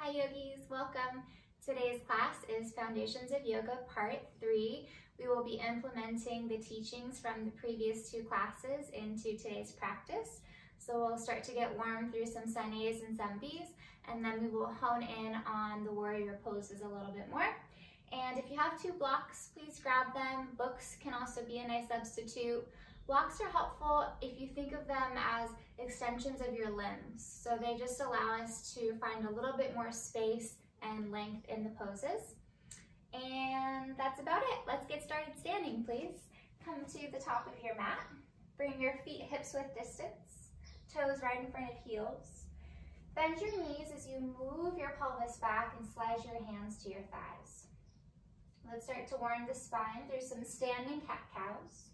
Hi yogis, welcome. Today's class is Foundations of Yoga Part 3. We will be implementing the teachings from the previous two classes into today's practice. So we'll start to get warm through some sun A's and some B's, and then we will hone in on the warrior poses a little bit more. And if you have two blocks, please grab them. Books can also be a nice substitute. Blocks are helpful if you think of them as extensions of your limbs. So they just allow us to find a little bit more space and length in the poses. And that's about it. Let's get started standing, please. Come to the top of your mat. Bring your feet hips width distance, toes right in front of heels. Bend your knees as you move your pelvis back and slide your hands to your thighs. Let's start to warm the spine through some standing cat-cows.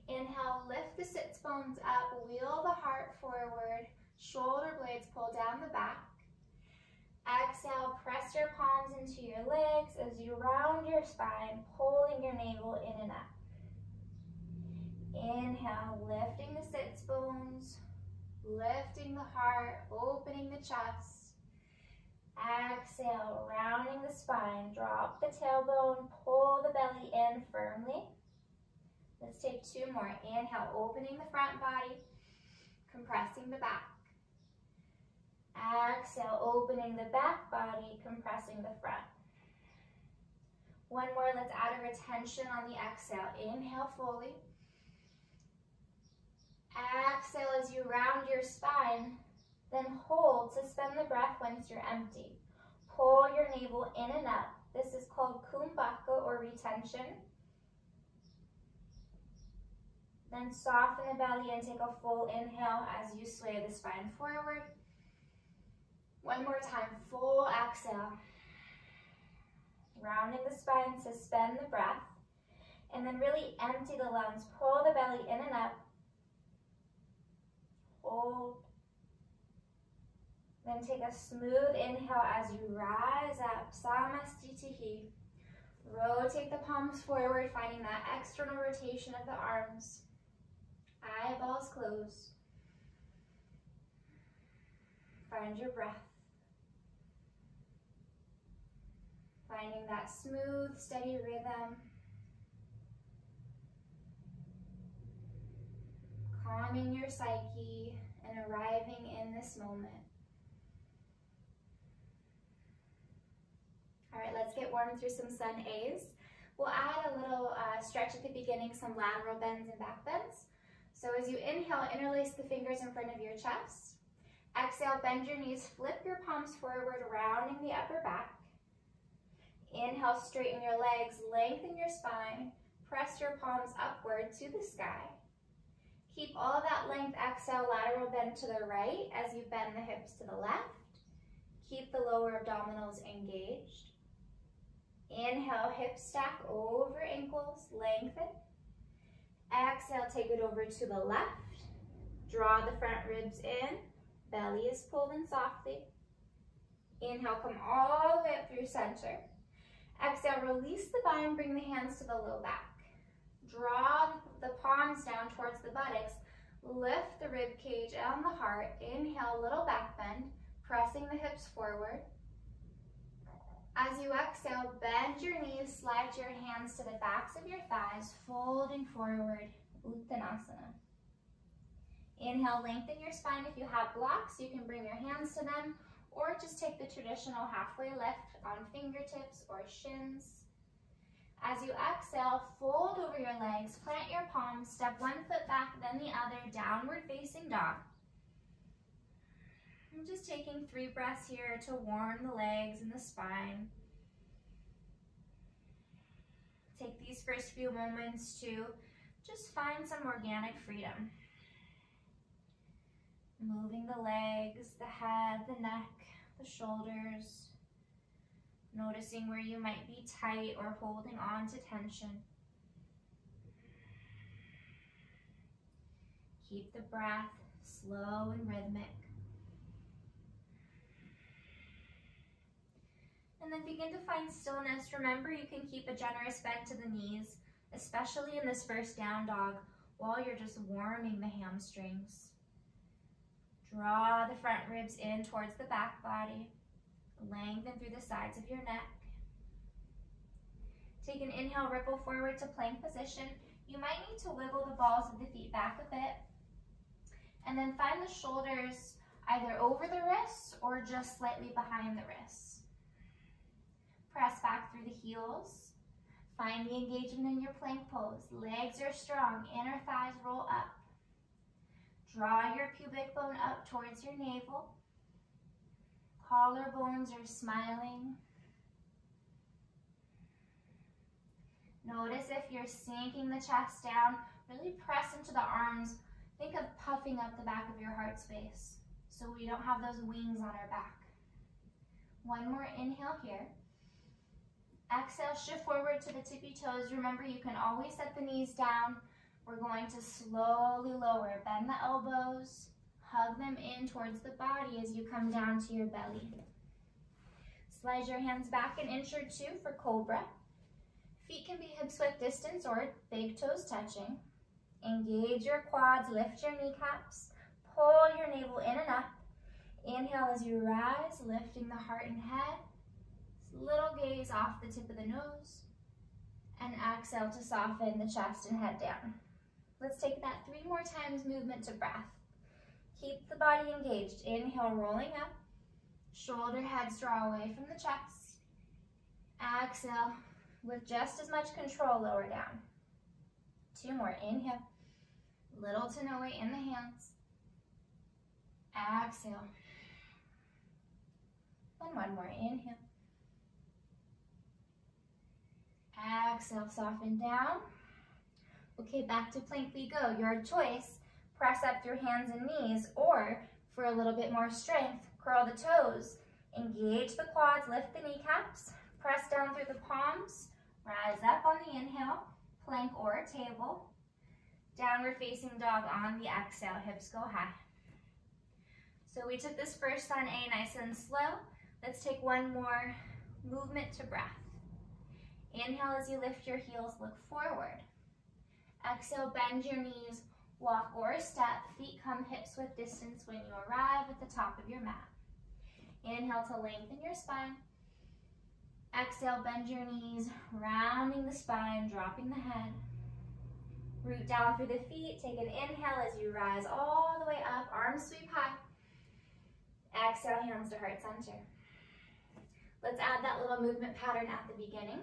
Inhale, lift the sits bones up, wheel the heart forward, shoulder blades pull down the back. Exhale, press your palms into your legs as you round your spine, pulling your navel in and up. Inhale, lifting the sits bones, lifting the heart, opening the chest. Exhale, rounding the spine, drop the tailbone, pull the belly in firmly. Let's take two more. Inhale, opening the front body, compressing the back. Exhale, opening the back body, compressing the front. One more, let's add a retention on the exhale. Inhale fully. Exhale as you round your spine, then hold, suspend the breath once you're empty. Pull your navel in and up. This is called kumbhaka or retention. Then soften the belly and take a full inhale as you sway the spine forward. One more time, full exhale. Rounding the spine, suspend the breath. And then really empty the lungs. Pull the belly in and up. Hold. Then take a smooth inhale as you rise up, Samastitihi. Rotate the palms forward, finding that external rotation of the arms. Eyeballs closed. Find your breath. Finding that smooth, steady rhythm. Calming your psyche and arriving in this moment. All right, let's get warm through some sun A's. We'll add a little stretch at the beginning, some lateral bends and back bends. So as you inhale, interlace the fingers in front of your chest. Exhale, bend your knees, flip your palms forward, rounding the upper back. Inhale, straighten your legs, lengthen your spine. Press your palms upward to the sky. Keep all of that length. Exhale, lateral bend to the right as you bend the hips to the left. Keep the lower abdominals engaged. Inhale, hips stack over ankles, lengthen. Exhale, take it over to the left. Draw the front ribs in. Belly is pulled in softly. Inhale, come all the way up through center. Exhale, release the bind, bring the hands to the low back. Draw the palms down towards the buttocks. Lift the rib cage and the heart. Inhale, little back bend, pressing the hips forward. As you exhale, bend your knees, slide your hands to the backs of your thighs, folding forward, Uttanasana. Inhale, lengthen your spine. If you have blocks, you can bring your hands to them, or just take the traditional halfway lift on fingertips or shins. As you exhale, fold over your legs, plant your palms, step one foot back, then the other, downward facing dog. I'm just taking 3 breaths here to warm the legs and the spine. Take these first few moments to just find some organic freedom. Moving the legs, the head, the neck, the shoulders. Noticing where you might be tight or holding on to tension. Keep the breath slow and rhythmic. And then begin to find stillness. Remember, you can keep a generous bend to the knees, especially in this first down dog, while you're just warming the hamstrings. Draw the front ribs in towards the back body. Lengthen through the sides of your neck. Take an inhale, ripple forward to plank position. You might need to wiggle the balls of the feet back a bit. And then find the shoulders either over the wrists or just slightly behind the wrists. Press back through the heels. Find the engagement in your plank pose. Legs are strong, inner thighs roll up. Draw your pubic bone up towards your navel. Collarbones are smiling. Notice if you're sinking the chest down, really press into the arms. Think of puffing up the back of your heart space so we don't have those wings on our back. One more inhale here. Exhale, shift forward to the tippy toes. Remember, you can always set the knees down. We're going to slowly lower. Bend the elbows. Hug them in towards the body as you come down to your belly. Slide your hands back an inch or two for cobra. Feet can be hip-width distance or big toes touching. Engage your quads, lift your kneecaps. Pull your navel in and up. Inhale as you rise, lifting the heart and head. Little gaze off the tip of the nose. And exhale to soften the chest and head down. Let's take that 3 more times, movement to breath. Keep the body engaged. Inhale, rolling up. Shoulder heads draw away from the chest. Exhale, with just as much control, lower down. 2 more, inhale. Little to no weight in the hands. Exhale. And 1 more, inhale. Exhale, soften down. Okay, back to plank we go. Your choice. Press up through hands and knees, or for a little bit more strength, curl the toes. Engage the quads, lift the kneecaps. Press down through the palms. Rise up on the inhale, plank or table. Downward facing dog on the exhale, hips go high. So we took this first sun A nice and slow. Let's take 1 more movement to breath. Inhale as you lift your heels, look forward. Exhale, bend your knees, walk or step, feet come hips width distance when you arrive at the top of your mat. Inhale to lengthen your spine. Exhale, bend your knees, rounding the spine, dropping the head. Root down through the feet, take an inhale as you rise all the way up, arms sweep high. Exhale, hands to heart center. Let's add that little movement pattern at the beginning.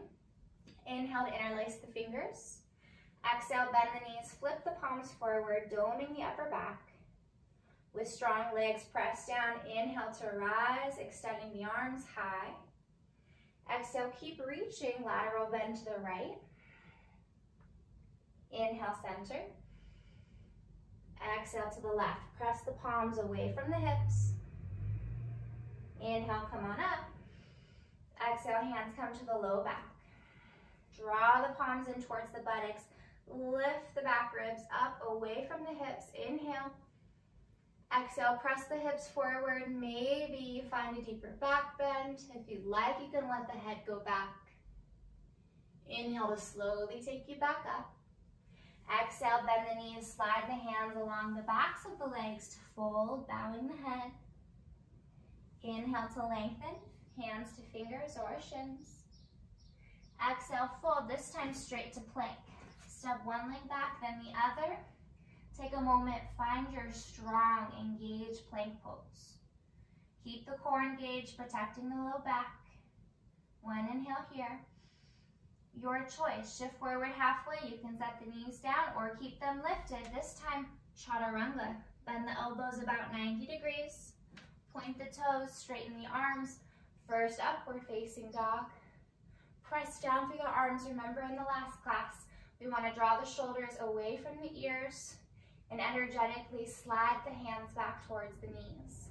Inhale to interlace the fingers. Exhale, bend the knees, flip the palms forward, doming the upper back. With strong legs, press down. Inhale to rise, extending the arms high. Exhale, keep reaching, lateral bend to the right. Inhale, center. Exhale to the left. Press the palms away from the hips. Inhale, come on up. Exhale, hands come to the low back. Draw the palms in towards the buttocks. Lift the back ribs up away from the hips. Inhale. Exhale, press the hips forward. Maybe you find a deeper back bend. If you'd like, you can let the head go back. Inhale to slowly take you back up. Exhale, bend the knees, slide the hands along the backs of the legs to fold, bowing the head. Inhale to lengthen, hands to fingers or shins. Exhale, fold, this time straight to plank. Step 1 leg back, then the other. Take a moment, find your strong, engaged plank pose. Keep the core engaged, protecting the low back. 1 inhale here. Your choice, shift forward halfway. You can set the knees down or keep them lifted. This time, chaturanga. Bend the elbows about 90 degrees. Point the toes, straighten the arms. First upward facing dog. Press down through the arms. Remember in the last class, we want to draw the shoulders away from the ears and energetically slide the hands back towards the knees.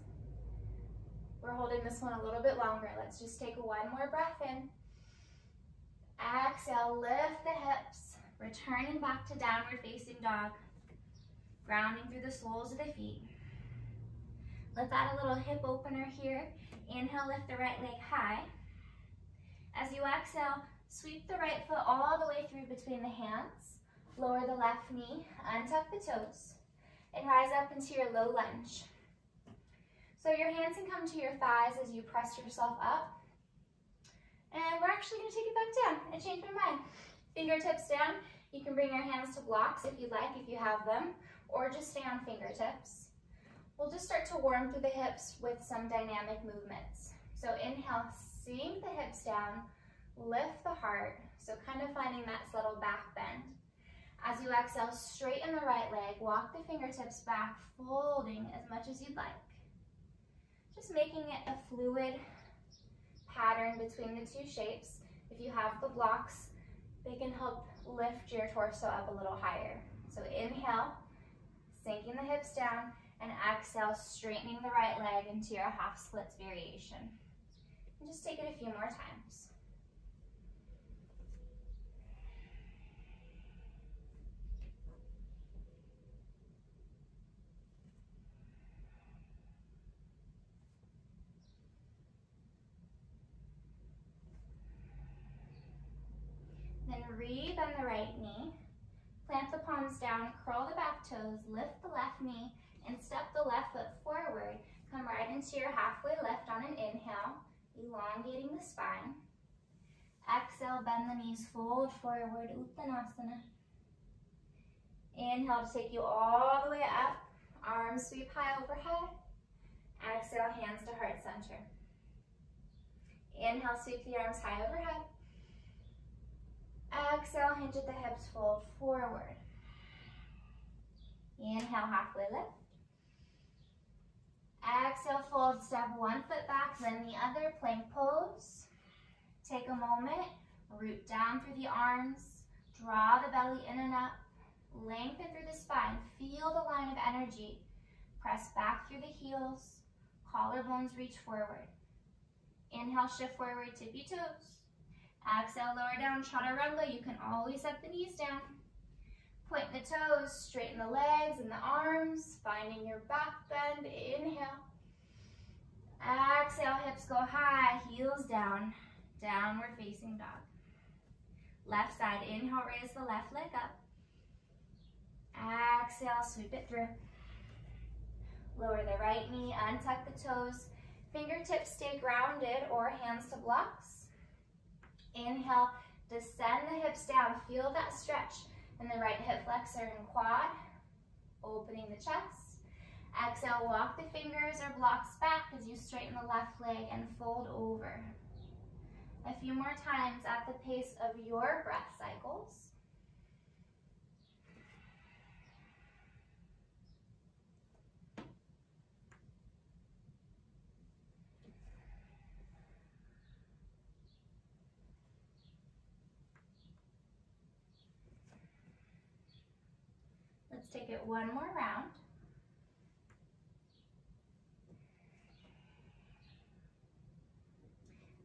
We're holding this one a little bit longer. Let's just take 1 more breath in. Exhale, lift the hips, returning back to downward facing dog, grounding through the soles of the feet. Let's add a little hip opener here. Inhale, lift the right leg high. As you exhale, sweep the right foot all the way through between the hands. Lower the left knee, untuck the toes, and rise up into your low lunge. So your hands can come to your thighs as you press yourself up. And we're actually going to take it back down. I changed my mind. Fingertips down. You can bring your hands to blocks if you'd like, if you have them, or just stay on fingertips. We'll just start to warm through the hips with some dynamic movements. So inhale, sink the hips down, lift the heart. So kind of finding that subtle back bend. As you exhale, straighten the right leg, walk the fingertips back, folding as much as you'd like. Just making it a fluid pattern between the two shapes. If you have the blocks, they can help lift your torso up a little higher. So inhale, sinking the hips down, and exhale, straightening the right leg into your half splits variation. And just take it a few more times. Then rebend the right knee, plant the palms down, curl the back toes, lift the left knee, and step the left foot forward. Come right into your halfway lift on an inhale, elongating the spine. Exhale, bend the knees, fold forward, Uttanasana. Inhale to take you all the way up, arms sweep high overhead. Exhale, hands to heart center. Inhale, sweep the arms high overhead. Exhale, hinge at the hips, fold forward. Inhale, halfway lift. Exhale, fold, step one foot back, then the other, plank pose. Take a moment, root down through the arms, draw the belly in and up, lengthen through the spine, feel the line of energy. Press back through the heels, collarbones reach forward. Inhale, shift forward, tippy toes. Exhale, lower down, chaturanga. You can always set the knees down. Point the toes, straighten the legs and the arms, finding your back bend. Inhale. Exhale, hips go high, heels down, downward facing dog. Left side, inhale, raise the left leg up. Exhale, sweep it through. Lower the right knee, untuck the toes. Fingertips stay grounded or hands to blocks. Inhale, descend the hips down. Feel that stretch in the right hip flexor and quad, opening the chest. Exhale, walk the fingers or blocks back as you straighten the left leg and fold over. A few more times at the pace of your breath cycles. Let's take it one more round.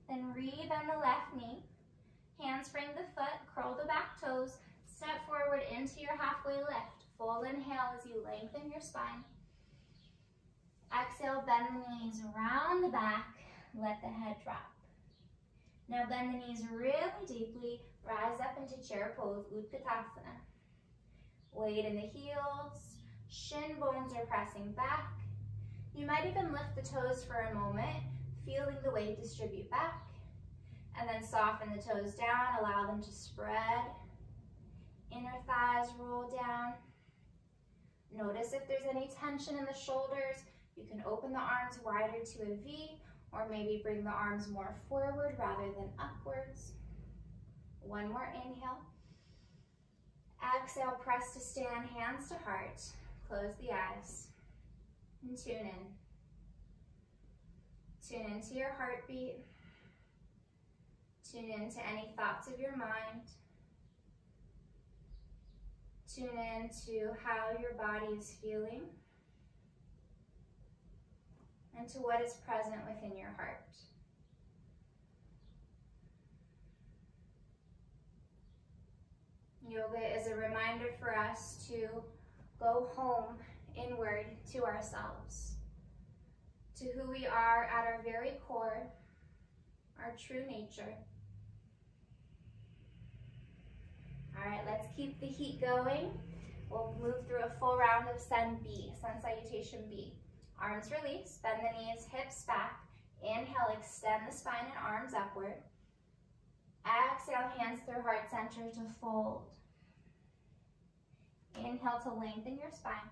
Then rebend the left knee. Handspring the foot, curl the back toes, step forward into your halfway lift. Full inhale as you lengthen your spine. Exhale, bend the knees around the back, let the head drop. Now bend the knees really deeply, rise up into chair pose, Utkatasana. Weight in the heels, shin bones are pressing back. You might even lift the toes for a moment, feeling the weight distribute back. And then soften the toes down, allow them to spread. Inner thighs roll down. Notice if there's any tension in the shoulders. You can open the arms wider to a V, or maybe bring the arms more forward rather than upwards. One more inhale. Exhale, press to stand, hands to heart. Close the eyes and tune in. Tune into your heartbeat. Tune into any thoughts of your mind. Tune into how your body is feeling and to what is present within your heart. Yoga is a reminder for us to go home inward to ourselves, to who we are at our very core, our true nature. All right, let's keep the heat going. We'll move through a full round of Sun B, Sun Salutation B. Arms release, bend the knees, hips back. Inhale, extend the spine and arms upward. Exhale, hands through heart center to fold. Inhale to lengthen your spine.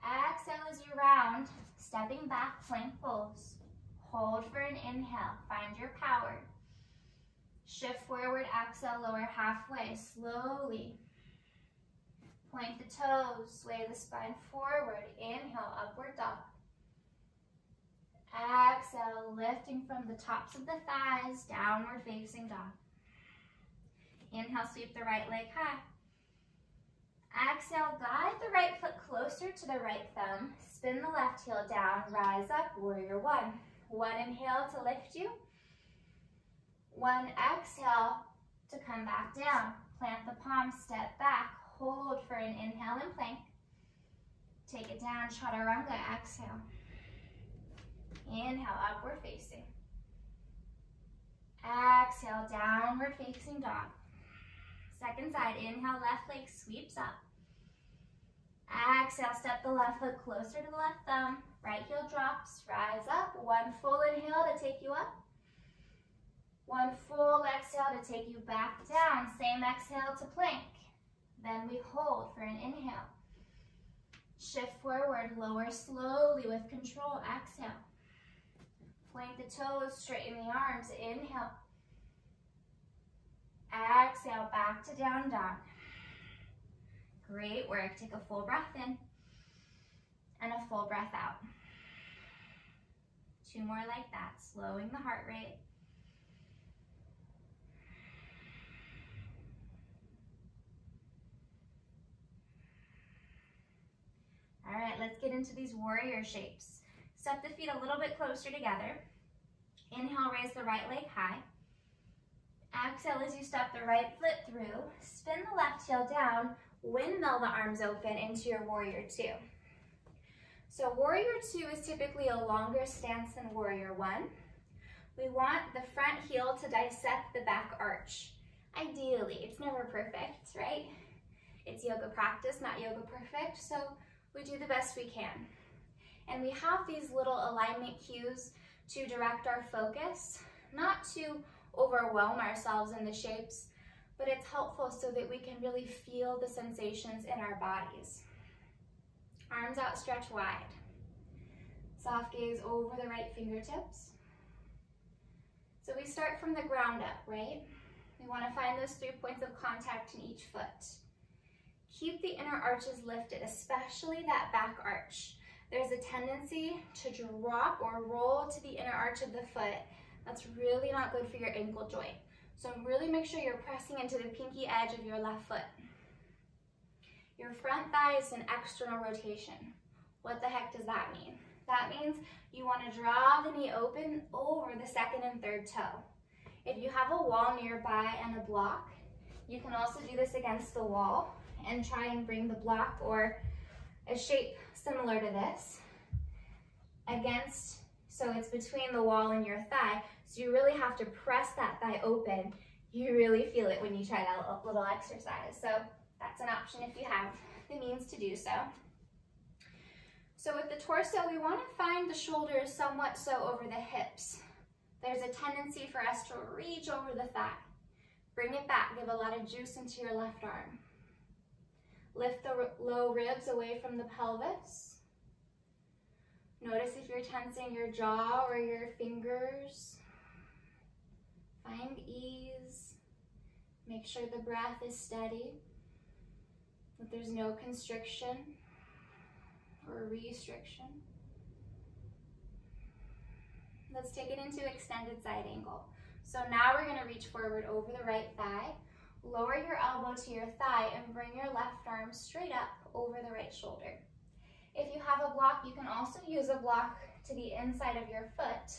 Exhale as you round, stepping back, plank pose. Hold for an inhale, find your power. Shift forward, exhale, lower halfway, slowly. Point the toes, sway the spine forward. Inhale, upward dog. Exhale, lifting from the tops of the thighs, downward facing dog. Inhale, sweep the right leg high. Exhale, guide the right foot closer to the right thumb. Spin the left heel down, rise up, warrior one. One inhale to lift you. One exhale to come back down. Plant the palms, step back, hold for an inhale and plank. Take it down, chaturanga, exhale. Inhale, upward facing. Exhale, downward facing dog. Second side, inhale, left leg sweeps up. Exhale, step the left foot closer to the left thumb. Right heel drops, rise up. One full inhale to take you up. One full exhale to take you back down. Same exhale to plank. Then we hold for an inhale. Shift forward, lower slowly with control. Exhale. Point the toes, straighten the arms. Inhale. Exhale, back to down dog. Great work. Take a full breath in and a full breath out. Two more like that, slowing the heart rate. All right, let's get into these warrior shapes. Step the feet a little bit closer together. Inhale, raise the right leg high. Exhale as you step the right foot through. Spin the left heel down. Windmill the arms open into your warrior two. So warrior two is typically a longer stance than warrior one. We want the front heel to dissect the back arch. Ideally, it's never perfect, right? It's yoga practice, not yoga perfect, so we do the best we can. And we have these little alignment cues to direct our focus, not to overwhelm ourselves in the shapes, but it's helpful so that we can really feel the sensations in our bodies. Arms out, stretch wide. Soft gaze over the right fingertips. So we start from the ground up, right? We want to find those 3 points of contact in each foot. Keep the inner arches lifted, especially that back arch. There's a tendency to drop or roll to the inner arch of the foot. That's really not good for your ankle joint. So really make sure you're pressing into the pinky edge of your left foot. Your front thigh is an external rotation. What the heck does that mean? That means you want to draw the knee open over the second and third toe. If you have a wall nearby and a block, you can also do this against the wall and try and bring the block or a shape similar to this against, so it's between the wall and your thigh. So you really have to press that thigh open. You really feel it when you try that little exercise. So that's an option if you have the means to do so. So with the torso, we want to find the shoulders somewhat so over the hips. There's a tendency for us to reach over the thigh. Bring it back, give a lot of juice into your left arm. Lift the low ribs away from the pelvis. Notice if you're tensing your jaw or your fingers. Find ease. Make sure the breath is steady, that there's no constriction or restriction. Let's take it into extended side angle. So now we're going to reach forward over the right thigh. Lower your elbow to your thigh and bring your left arm straight up over the right shoulder. If you have a block, you can also use a block to the inside of your foot.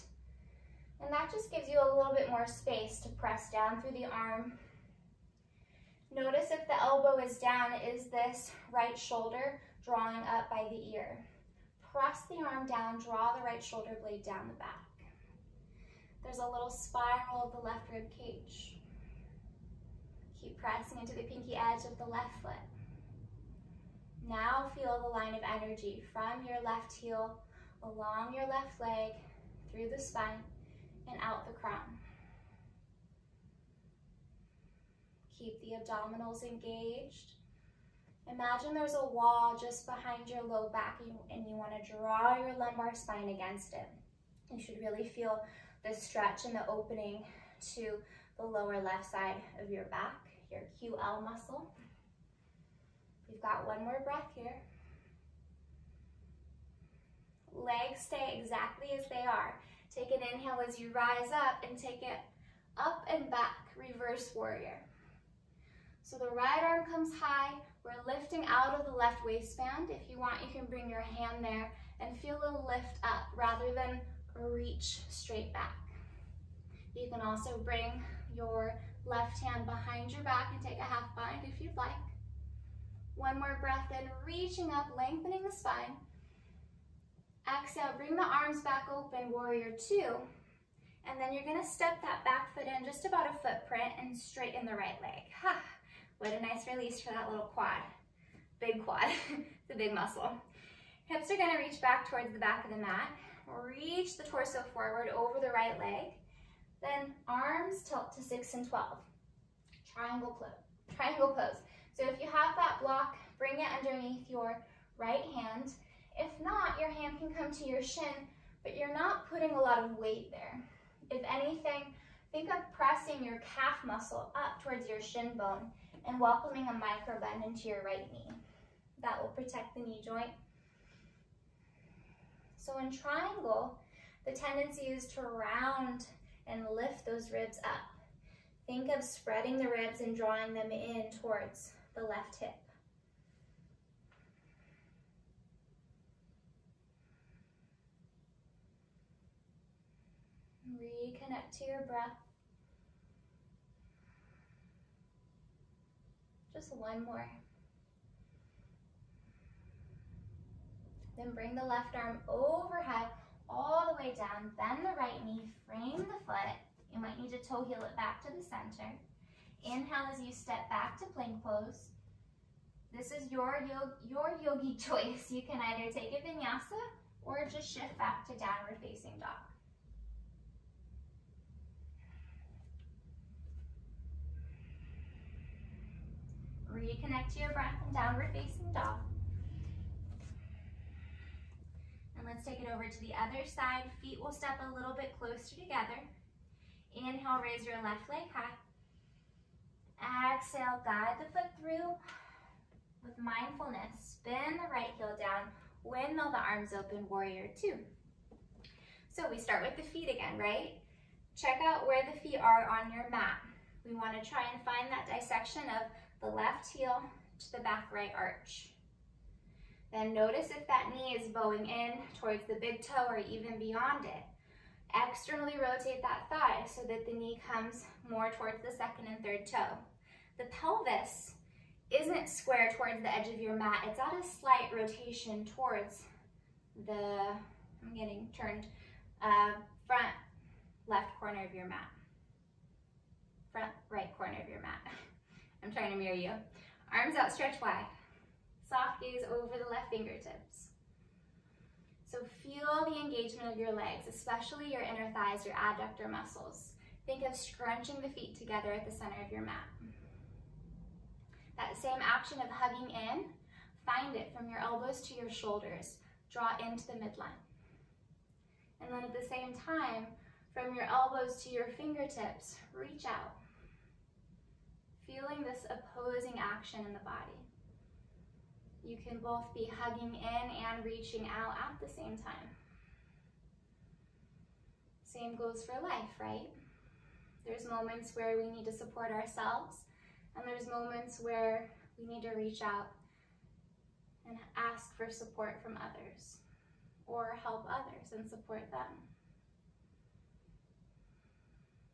And that just gives you a little bit more space to press down through the arm. Notice if the elbow is down, is this right shoulder drawing up by the ear? Press the arm down, draw the right shoulder blade down the back. There's a little spiral of the left rib cage. Keep pressing into the pinky edge of the left foot. Now feel the line of energy from your left heel, along your left leg, through the spine, and out the crown. Keep the abdominals engaged. Imagine there's a wall just behind your low back and you want to draw your lumbar spine against it. You should really feel the stretch and the opening to the lower left side of your back, your QL muscle. We've got one more breath here. Legs stay exactly as they are. Take an inhale as you rise up and take it up and back, reverse warrior. So the right arm comes high. We're lifting out of the left waistband. If you want, you can bring your hand there and feel a lift up rather than reach straight back. You can also bring your left hand behind your back and take a half bind if you'd like. One more breath in, reaching up, lengthening the spine. Exhale, bring the arms back open, warrior two. And then you're gonna step that back foot in just about a footprint and straighten the right leg. Ha! What a nice release for that little quad. Big quad, it's a big muscle. Hips are gonna reach back towards the back of the mat. Reach the torso forward over the right leg. Then arms tilt to 6 and 12. Triangle pose. So if you have that block, bring it underneath your right hand. If not, your hand can come to your shin, but you're not putting a lot of weight there. If anything, think of pressing your calf muscle up towards your shin bone and welcoming a micro bend into your right knee. That will protect the knee joint. So in triangle, the tendency is to round and lift those ribs up. Think of spreading the ribs and drawing them in towards the left hip. Reconnect to your breath. Just one more. Then bring the left arm overhead all the way down. Bend the right knee, frame the foot. You might need to toe heel it back to the center. Inhale as you step back to plank pose. This is your yogi choice. You can either take a vinyasa or just shift back to downward facing dog. Reconnect to your breath in downward facing dog. And let's take it over to the other side. Feet will step a little bit closer together. Inhale, raise your left leg high. Exhale, guide the foot through with mindfulness. Spin the right heel down. Windmill the arms open, warrior two. So we start with the feet again, right? Check out where the feet are on your mat. We want to try and find that dissection of the left heel to the back right arch. Then notice if that knee is bowing in towards the big toe or even beyond it. Externally rotate that thigh so that the knee comes more towards the second and third toe. The pelvis isn't square towards the edge of your mat. It's at a slight rotation towards the, I'm getting turned, front left corner of your mat. Front right corner of your mat. I'm trying to mirror you. Arms out, stretch wide. Soft gaze over the left fingertips. So feel the engagement of your legs, especially your inner thighs, your adductor muscles. Think of scrunching the feet together at the center of your mat. That same action of hugging in, find it from your elbows to your shoulders. Draw into the midline. And then at the same time, from your elbows to your fingertips, reach out. Feeling this opposing action in the body. You can both be hugging in and reaching out at the same time. Same goes for life, right? There's moments where we need to support ourselves, and there's moments where we need to reach out and ask for support from others, or help others and support them.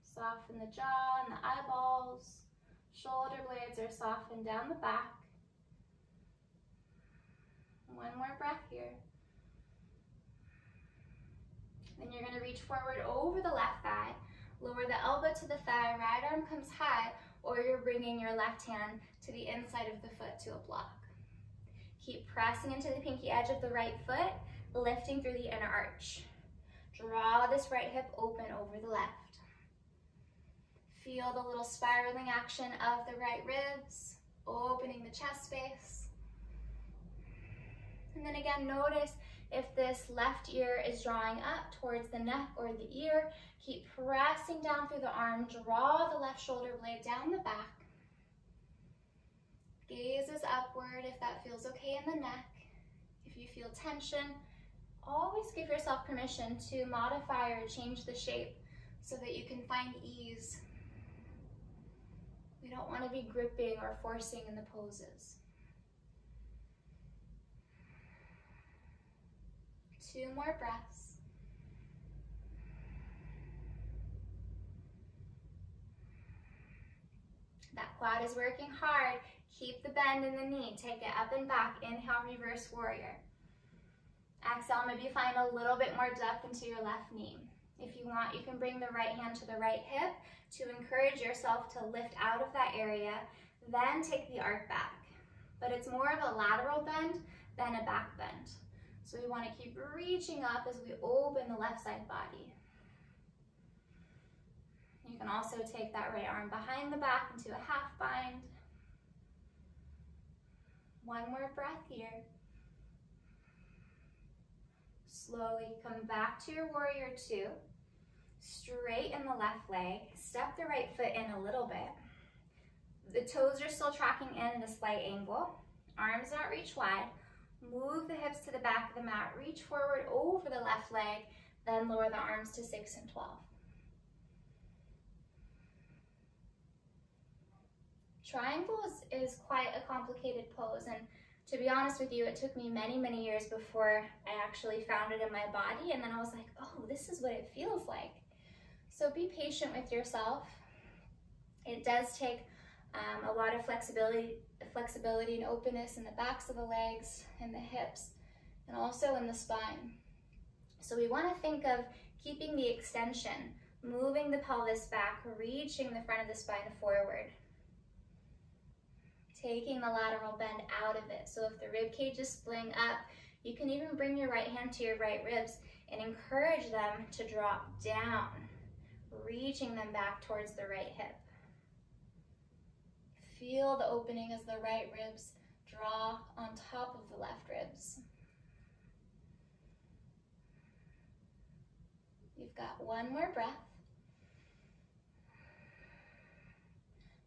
Soften the jaw and the eyeballs. Shoulder blades are softened down the back. One more breath here. Then you're going to reach forward over the left thigh. Lower the elbow to the thigh, right arm comes high, or you're bringing your left hand to the inside of the foot to a block. Keep pressing into the pinky edge of the right foot, lifting through the inner arch. Draw this right hip open over the left. Feel the little spiraling action of the right ribs, opening the chest space. And then again, notice if this left ear is drawing up towards the neck or the ear. Keep pressing down through the arm. Draw the left shoulder blade down the back. Gaze is upward if that feels okay in the neck. If you feel tension, always give yourself permission to modify or change the shape so that you can find ease. We don't want to be gripping or forcing in the poses. 2 more breaths. That quad is working hard. Keep the bend in the knee. Take it up and back. Inhale, reverse warrior. Exhale, maybe find a little bit more depth into your left knee. If you want, you can bring the right hand to the right hip to encourage yourself to lift out of that area, then take the arc back. But it's more of a lateral bend than a back bend. So we want to keep reaching up as we open the left side body. You can also take that right arm behind the back into a half bind. 1 more breath here. Slowly come back to your warrior 2. Straighten the left leg. Step the right foot in a little bit. The toes are still tracking in at a slight angle. Arms out, reach wide. Move the hips to the back of the mat. Reach forward over the left leg. Then lower the arms to 6 and 12. Triangles is quite a complicated pose, and to be honest with you, it took me many, many years before I actually found it in my body, and then I was like, oh, this is what it feels like. So be patient with yourself. It does take a lot of flexibility and openness in the backs of the legs and the hips, and also in the spine. So we want to think of keeping the extension, moving the pelvis back, reaching the front of the spine forward. Taking the lateral bend out of it. So if the rib cage is splitting up, you can even bring your right hand to your right ribs and encourage them to drop down, reaching them back towards the right hip. Feel the opening as the right ribs draw on top of the left ribs. You've got 1 more breath.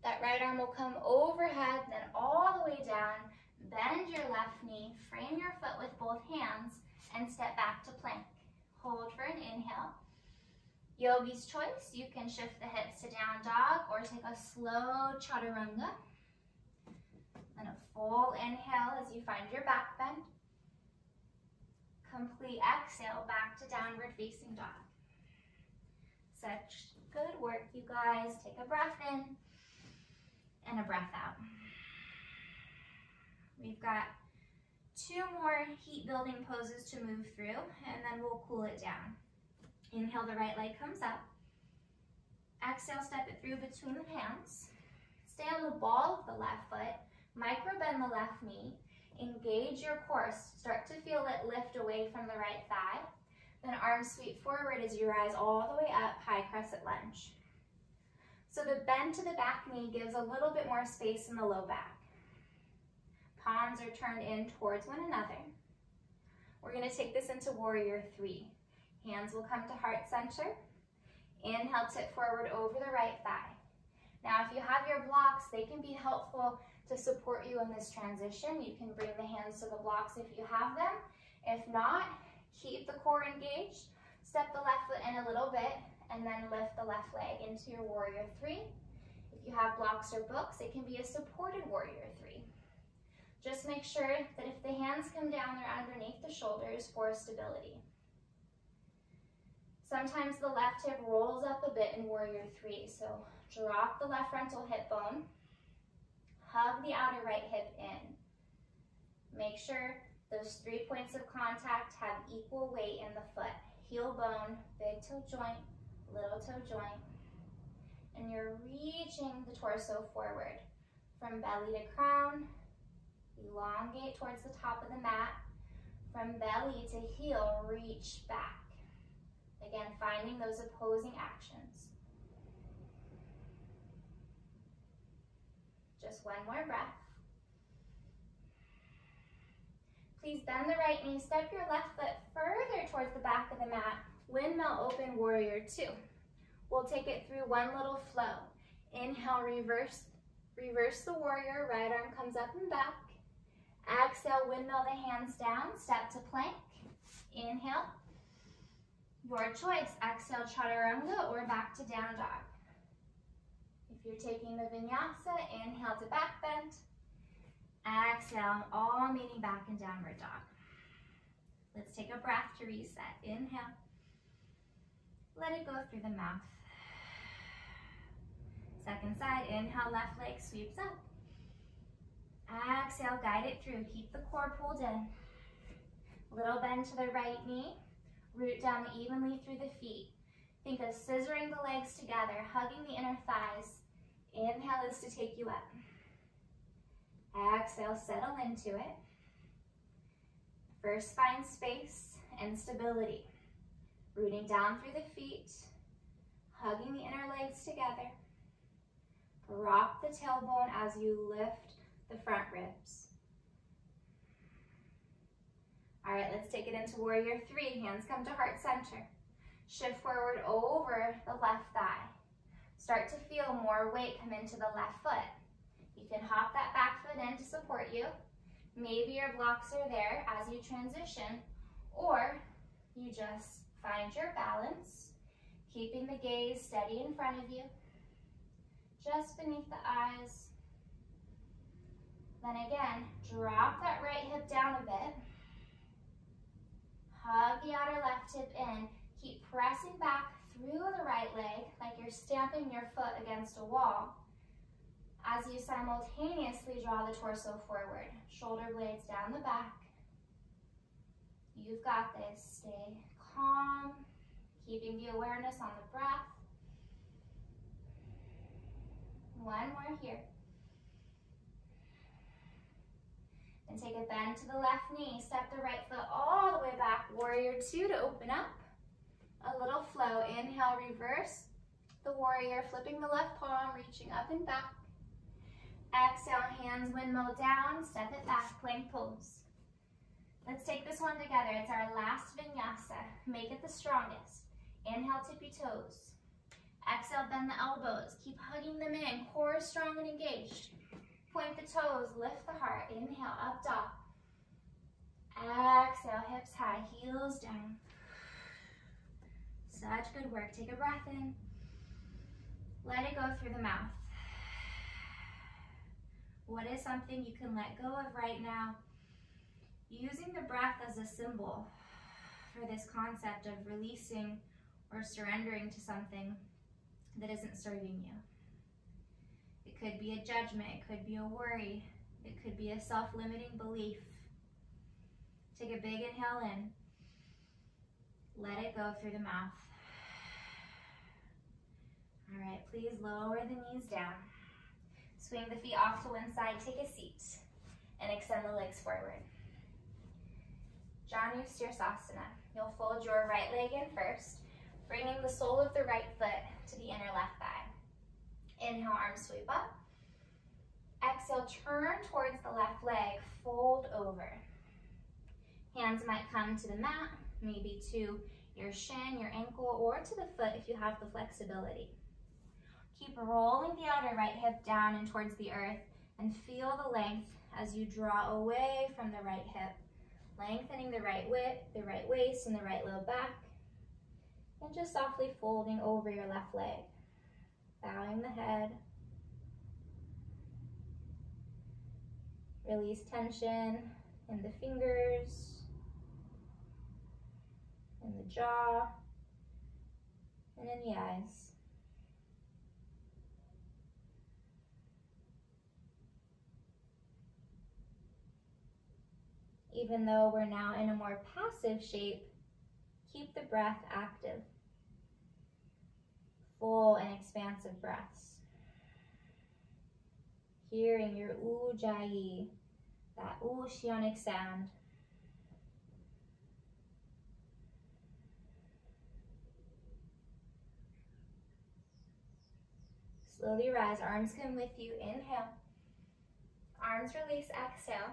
That right arm will come overhead, then all the way down. Bend your left knee, frame your foot with both hands, and step back to plank. Hold for an inhale. Yogi's choice, you can shift the hips to down dog or take a slow chaturanga. And a full inhale as you find your back bend. Complete exhale back to downward facing dog. Such good work, you guys. Take a breath in and a breath out. We've got 2 more heat building poses to move through, and then we'll cool it down. Inhale, the right leg comes up. Exhale, step it through between the hands. Stay on the ball of the left foot. Micro bend the left knee. Engage your core. Start to feel it lift away from the right thigh. Then arms sweep forward as you rise all the way up, high crescent lunge. So the bend to the back knee gives a little bit more space in the low back. Palms are turned in towards one another. We're going to take this into warrior 3. Hands will come to heart center. Inhale, tip forward over the right thigh. Now, if you have your blocks, they can be helpful to support you in this transition. You can bring the hands to the blocks if you have them. If not, keep the core engaged. Step the left foot in a little bit, and then lift the left leg into your warrior 3. If you have blocks or books, it can be a supported warrior 3. Just make sure that if the hands come down, they're underneath the shoulders for stability. Sometimes the left hip rolls up a bit in warrior 3, so drop the left frontal hip bone, hug the outer right hip in. Make sure those 3 points of contact have equal weight in the foot. Heel bone, big toe joint, little toe joint, and you're reaching the torso forward from belly to crown, Elongate towards the top of the mat. From belly to heel, reach back. Again, finding those opposing actions. Just one more breath. Please bend the right knee, step your left foot further towards the back of the mat. Windmill open, warrior two. We'll take it through one little flow. Inhale, reverse the warrior, right arm comes up and back. Exhale, windmill the hands down, step to plank. Inhale. Your choice, exhale, chaturanga or back to down dog. If you're taking the vinyasa, inhale to back bend. Exhale, all meeting back in downward dog. Let's take a breath to reset. Inhale. Let it go through the mouth. Second side, inhale, left leg sweeps up. Exhale, guide it through. Keep the core pulled in. Little bend to the right knee. Root down evenly through the feet. Think of scissoring the legs together, hugging the inner thighs. Inhale is to take you up. Exhale, settle into it. First, find space and stability. Rooting down through the feet, hugging the inner legs together. Drop the tailbone as you lift the front ribs. All right, let's take it into warrior three. Hands come to heart center. Shift forward over the left thigh. Start to feel more weight come into the left foot. You can hop that back foot in to support you. Maybe your blocks are there as you transition, or you just find your balance, keeping the gaze steady in front of you, just beneath the eyes. Then again, drop that right hip down a bit. Hug the outer left hip in. Keep pressing back through the right leg like you're stamping your foot against a wall as you simultaneously draw the torso forward. Shoulder blades down the back. You've got this. Stay calm, keeping the awareness on the breath. One more here. And take a bend to the left knee. Step the right foot all the way back. Warrior two to open up. A little flow. Inhale, reverse the warrior, flipping the left palm, reaching up and back. Exhale, hands windmill down, step it back, plank pose. Let's take this one together. It's our last vinyasa. Make it the strongest. Inhale, tippy toes. Exhale, bend the elbows. Keep hugging them in. Core is strong and engaged. Point the toes, lift the heart. Inhale, up dog. Exhale, hips high, heels down. Such good work. Take a breath in. Let it go through the mouth. What is something you can let go of right now? Using the breath as a symbol for this concept of releasing or surrendering to something that isn't serving you. It could be a judgment, it could be a worry, it could be a self-limiting belief. Take a big inhale in. Let it go through the mouth. All right, please lower the knees down. Swing the feet off to one side, take a seat, and extend the legs forward. Janu Sirsasana. You'll fold your right leg in first, bringing the sole of the right foot to the inner left thigh. Inhale, arms sweep up. Exhale, turn towards the left leg, fold over. Hands might come to the mat, maybe to your shin, your ankle, or to the foot if you have the flexibility. Keep rolling the outer right hip down and towards the earth, and feel the length as you draw away from the right hip, lengthening the right waist and the right low back, and just softly folding over your left leg, bowing the head. Release tension in the fingers, in the jaw, and in the eyes. Even though we're now in a more passive shape, keep the breath active. Full and expansive breaths. Hearing your ujjayi, that oceanic sound. Slowly rise, arms come with you, inhale. Arms release, exhale.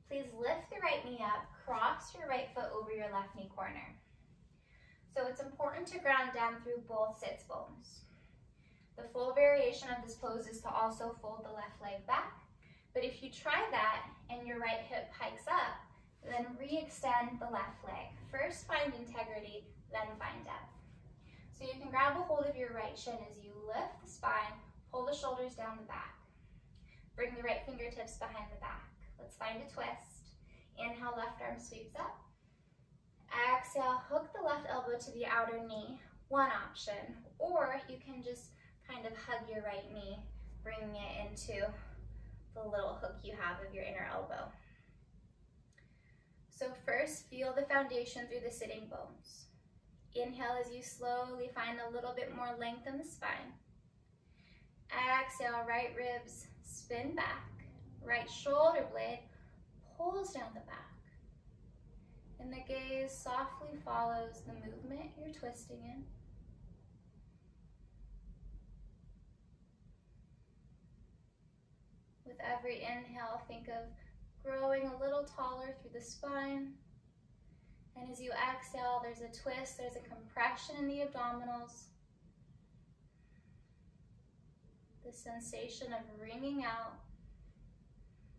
Please lift the right knee up, cross your right foot over your left knee corner. So it's important to ground down through both sits bones. The full variation of this pose is to also fold the left leg back, but if you try that and your right hip hikes up, then re-extend the left leg. First find integrity, then find depth. So you can grab a hold of your right shin as you lift the spine, pull the shoulders down the back. Bring the right fingertips behind the back. Let's find a twist. Inhale, left arm sweeps up. Exhale, hook the left elbow to the outer knee, one option. Or you can just kind of hug your right knee, bringing it into the little hook you have of your inner elbow. So first, feel the foundation through the sitting bones. Inhale as you slowly find a little bit more length in the spine. Exhale, right ribs spin back. Right shoulder blade pulls down the back. And the gaze softly follows the movement you're twisting in. With every inhale, think of growing a little taller through the spine. And as you exhale, there's a twist, there's a compression in the abdominals. The sensation of wringing out,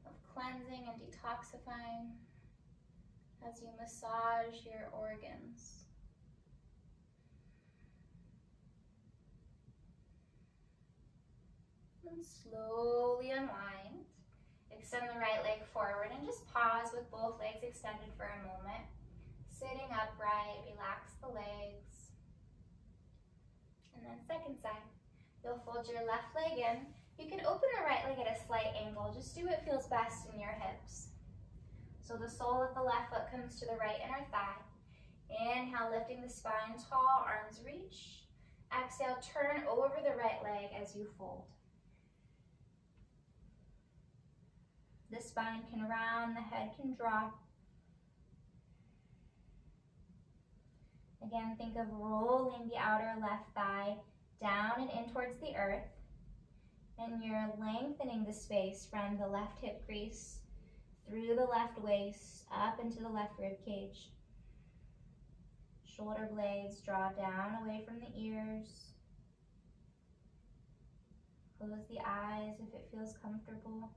of cleansing and detoxifying as you massage your organs. And slowly unwind. Extend the right leg forward and just pause with both legs extended for a moment. Sitting upright, relax the legs. And then second side. You'll fold your left leg in. You can open the right leg at a slight angle. Just do what feels best in your hips. So the sole of the left foot comes to the right inner thigh. Inhale, lifting the spine tall, arms reach. Exhale, turn over the right leg as you fold. The spine can round, the head can drop. Again, think of rolling the outer left thigh down and in towards the earth. And you're lengthening the space from the left hip crease through the left waist, up into the left rib cage. Shoulder blades draw down away from the ears. Close the eyes if it feels comfortable.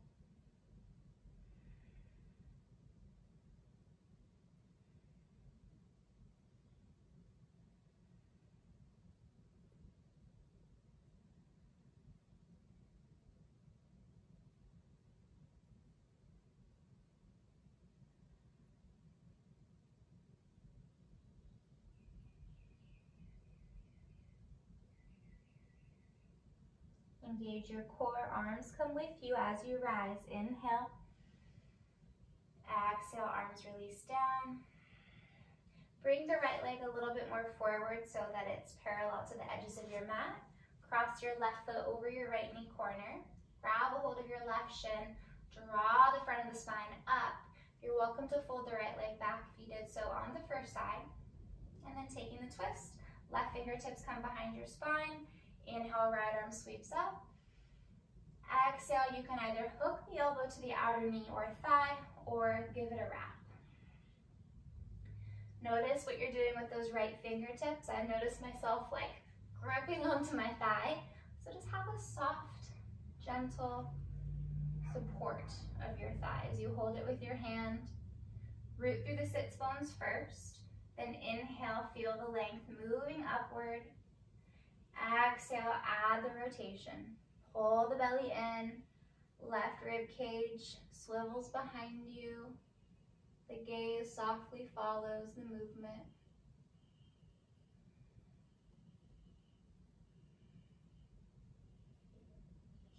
Engage your core, arms come with you as you rise. Inhale. Exhale, arms release down. Bring the right leg a little bit more forward so that it's parallel to the edges of your mat. Cross your left foot over your right knee corner. Grab a hold of your left shin. Draw the front of the spine up. You're welcome to fold the right leg back if you did so on the first side. And then taking the twist, left fingertips come behind your spine. Inhale, right arm sweeps up. Exhale, you can either hook the elbow to the outer knee or thigh, or give it a wrap. Notice what you're doing with those right fingertips. I've noticed myself like gripping onto my thigh. So just have a soft, gentle support of your thigh as you hold it with your hand. Root through the sits bones first. Then inhale, feel the length moving upward. Exhale, add the rotation. Pull the belly in, left rib cage swivels behind you. The gaze softly follows the movement.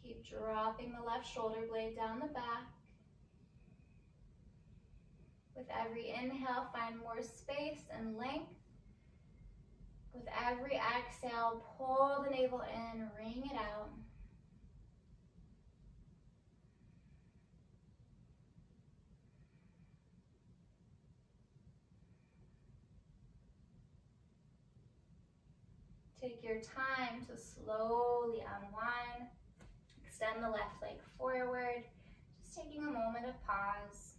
Keep dropping the left shoulder blade down the back. With every inhale, find more space and length. With every exhale, pull the navel in, wring it out. Take your time to slowly unwind. Extend the left leg forward. Just taking a moment of pause.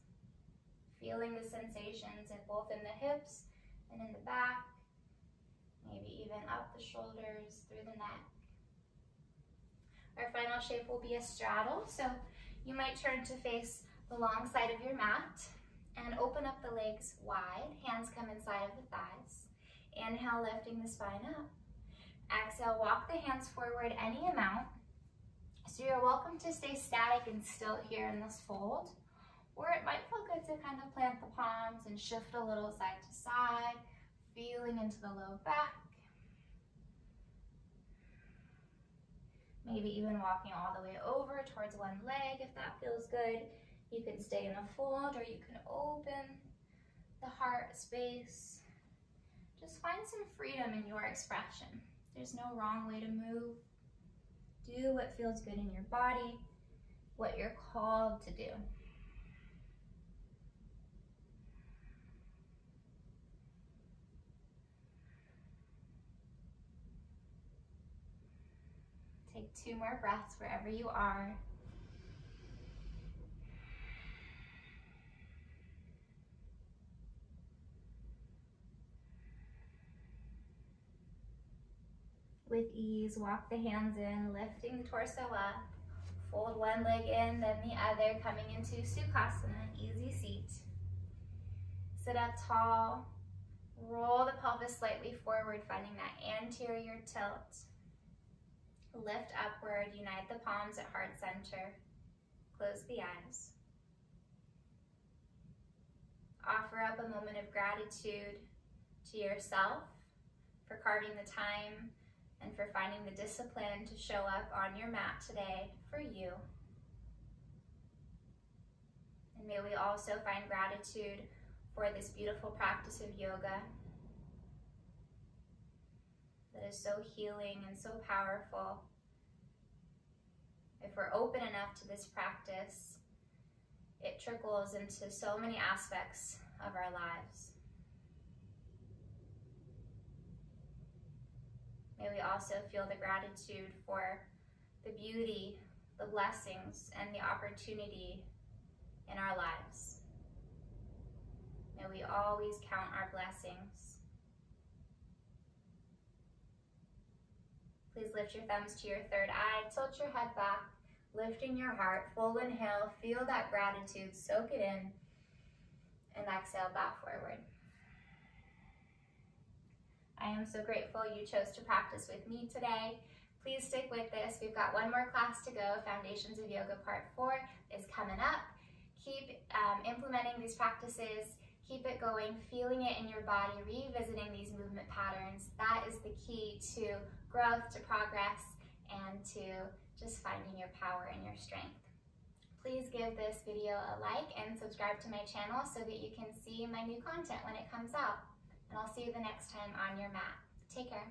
Feeling the sensations both in the hips and in the back. Maybe even up the shoulders, through the neck. Our final shape will be a straddle. So you might turn to face the long side of your mat and open up the legs wide. Hands come inside of the thighs. Inhale, lifting the spine up. Exhale, walk the hands forward any amount. So you're welcome to stay static and still here in this fold. Or it might feel good to kind of plant the palms and shift a little side to side, feeling into the low back. Maybe even walking all the way over towards one leg if that feels good. You can stay in a fold or you can open the heart space. Just find some freedom in your expression. There's no wrong way to move. Do what feels good in your body, what you're called to do. Take 2 more breaths wherever you are. With ease, walk the hands in, lifting the torso up. Fold one leg in, then the other, coming into Sukhasana, easy seat. Sit up tall, roll the pelvis slightly forward, finding that anterior tilt. Lift upward, unite the palms at heart center. Close the eyes. Offer up a moment of gratitude to yourself for carving the time and for finding the discipline to show up on your mat today for you. And may we also find gratitude for this beautiful practice of yoga that is so healing and so powerful. If we're open enough to this practice, it trickles into so many aspects of our lives. May we also feel the gratitude for the beauty, the blessings, and the opportunity in our lives. May we always count our blessings. Please lift your thumbs to your third eye, tilt your head back, lifting your heart, full inhale, feel that gratitude, soak it in, and exhale, back forward. I am so grateful you chose to practice with me today. Please stick with this. We've got one more class to go. Foundations of Yoga Part 4 is coming up. Keep implementing these practices. Keep it going, feeling it in your body, revisiting these movement patterns. That is the key to growth, to progress, and to just finding your power and your strength. Please give this video a like and subscribe to my channel so that you can see my new content when it comes out. And I'll see you the next time on your mat. Take care.